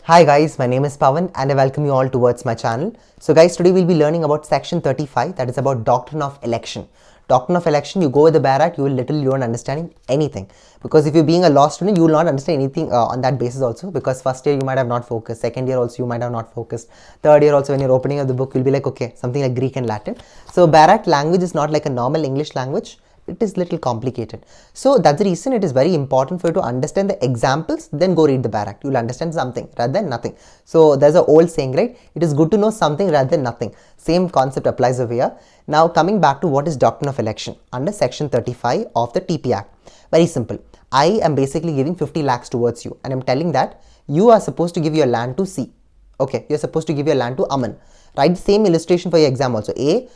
Hi guys, my name is Pawan and I welcome you all towards my channel. So guys, today we'll be learning about section 35, that is about Doctrine of Election. Doctrine of Election, you go with the Bar Act, you will literally not understanding anything. Because if you're being a law student, you will not understand anything on that basis also, because first year you might have not focused, second year also you might have not focused, third year also when you're opening up the book, you'll be like, okay, something like Greek and Latin. So Bar Act language is not like a normal English language. It is little complicated. So that's the reason it is very important for you to understand the examples, then go read the Bar Act. You'll understand something rather than nothing. So there's an old saying, right? It is good to know something rather than nothing. Same concept applies over here. Now coming back to what is Doctrine of Election under section 35 of the TP Act. Very simple. I am basically giving 50 lakhs towards you and I'm telling that you are supposed to give your land to C. Okay, you're supposed to give your land to Aman. Write the same illustration for your exam also. A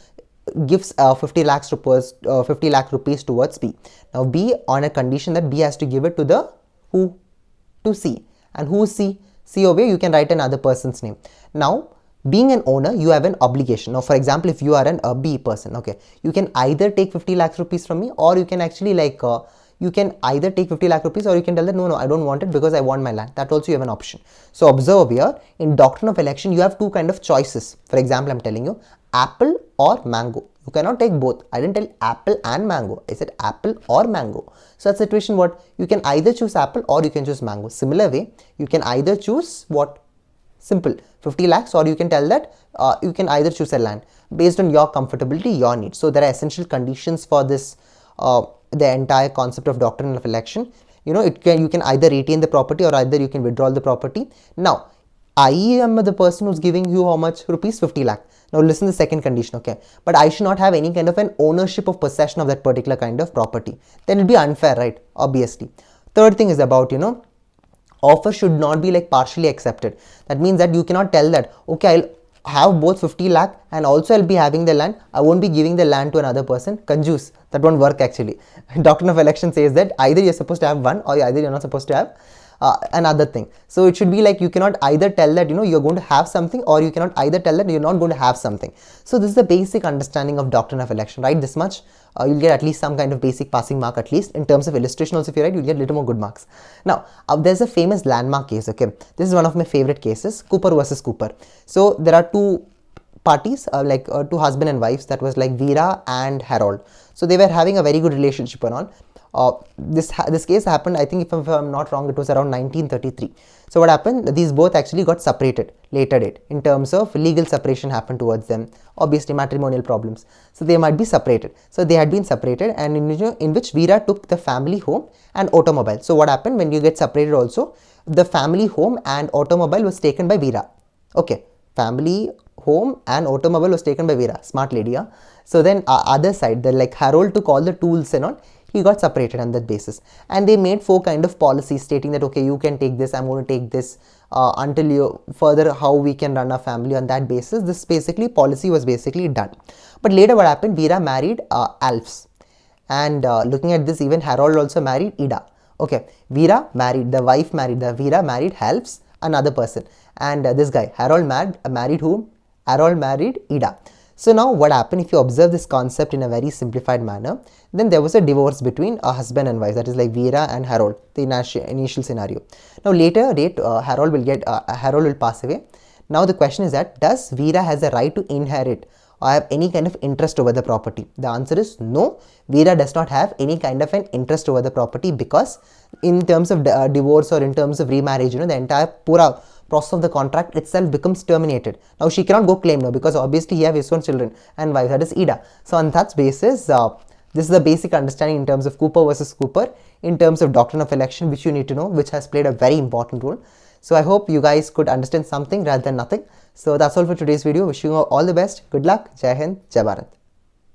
gives 50 lakh rupees towards B. Now B on a condition that B has to give it to the who? To C. And who is C? C over here you can write another person's name. Now being an owner, you have an obligation. Now for example, if you are a B person, okay, you can either take 50 lakhs rupees from me, or you can actually you can either take 50 lakh rupees, or you can tell that no, I don't want it because I want my land. That also you have an option. So observe here, in Doctrine of Election, you have two kind of choices. For example, I'm telling you, apple or mango. You cannot take both. I didn't tell apple and mango. I said apple or mango. So that situation, what? You can either choose apple or you can choose mango. Similar way, you can either choose what? Simple, 50 lakhs, or you can tell that you can either choose a land based on your comfortability, your needs. So there are essential conditions for this, the entire concept of Doctrine of Election. You know, you can either retain the property or either you can withdraw the property. Now, I am the person who's giving you how much? Rupees 50 lakh. Now listen to the second condition, okay? But I should not have any kind of an ownership of possession of that particular kind of property. Then it'll be unfair, right? Obviously. Third thing is about, offer should not be like partially accepted. That means that you cannot tell that, okay, I'll have both 50 lakh and also I'll be having the land. I won't be giving the land to another person. Conjuice. That won't work actually. Doctrine of Election says that either you're supposed to have one or either you're not supposed to have another thing. So it should be like you cannot either tell that you're going to have something, or you cannot either tell that you're not going to have something. So this is the basic understanding of Doctrine of Election, right? This much you'll get at least some kind of basic passing mark, at least in terms of illustration. Also if you write, you'll get a little more good marks. Now there's a famous landmark case, okay? This is one of my favorite cases, Cooper versus Cooper. So there are two parties, two husband and wives, that was like Veera and Harold. So they were having a very good relationship and all. This case happened, I think if I'm not wrong, it was around 1933. So what happened, these both actually got separated later date. In terms of legal separation happened towards them, obviously matrimonial problems, so they might be separated. So they had been separated, and in which Veera took the family home and automobile. So what happened, when you get separated also, the family home and automobile was taken by Veera. Okay, family home and automobile was taken by Veera. Smart lady, huh? So then other side, like Harold took all the tools and all. He got separated on that basis, and they made 4 kind of policies stating that, okay, you can take this, I'm going to take this, until you further how we can run a family on that basis. This basically policy was basically done. But later what happened, Veera married Alfs, and looking at this, even Harold also married Ida. Okay, Veera married, the wife married, the Veera married Alfs, another person, and this guy Harold married whom? Harold married Ida. So now what happened, if you observe this concept in a very simplified manner, then there was a divorce between a husband and wife, that is like Veera and Harold, the initial scenario. Now later date, Harold will pass away. Now the question is that, does Veera has a right to inherit or have any kind of interest over the property? The answer is no. Veera does not have any kind of an interest over the property, because in terms of divorce or in terms of remarriage, the entire pura process of the contract itself becomes terminated. Now she cannot go claim now, because obviously he have his own children and wife, that is Ida. So on that basis, this is the basic understanding in terms of Cooper versus Cooper, in terms of Doctrine of Election, which you need to know, which has played a very important role. So I hope you guys could understand something rather than nothing. So that's all for today's video. Wishing you all the best. Good luck. Jai Hind. Jai Bharat.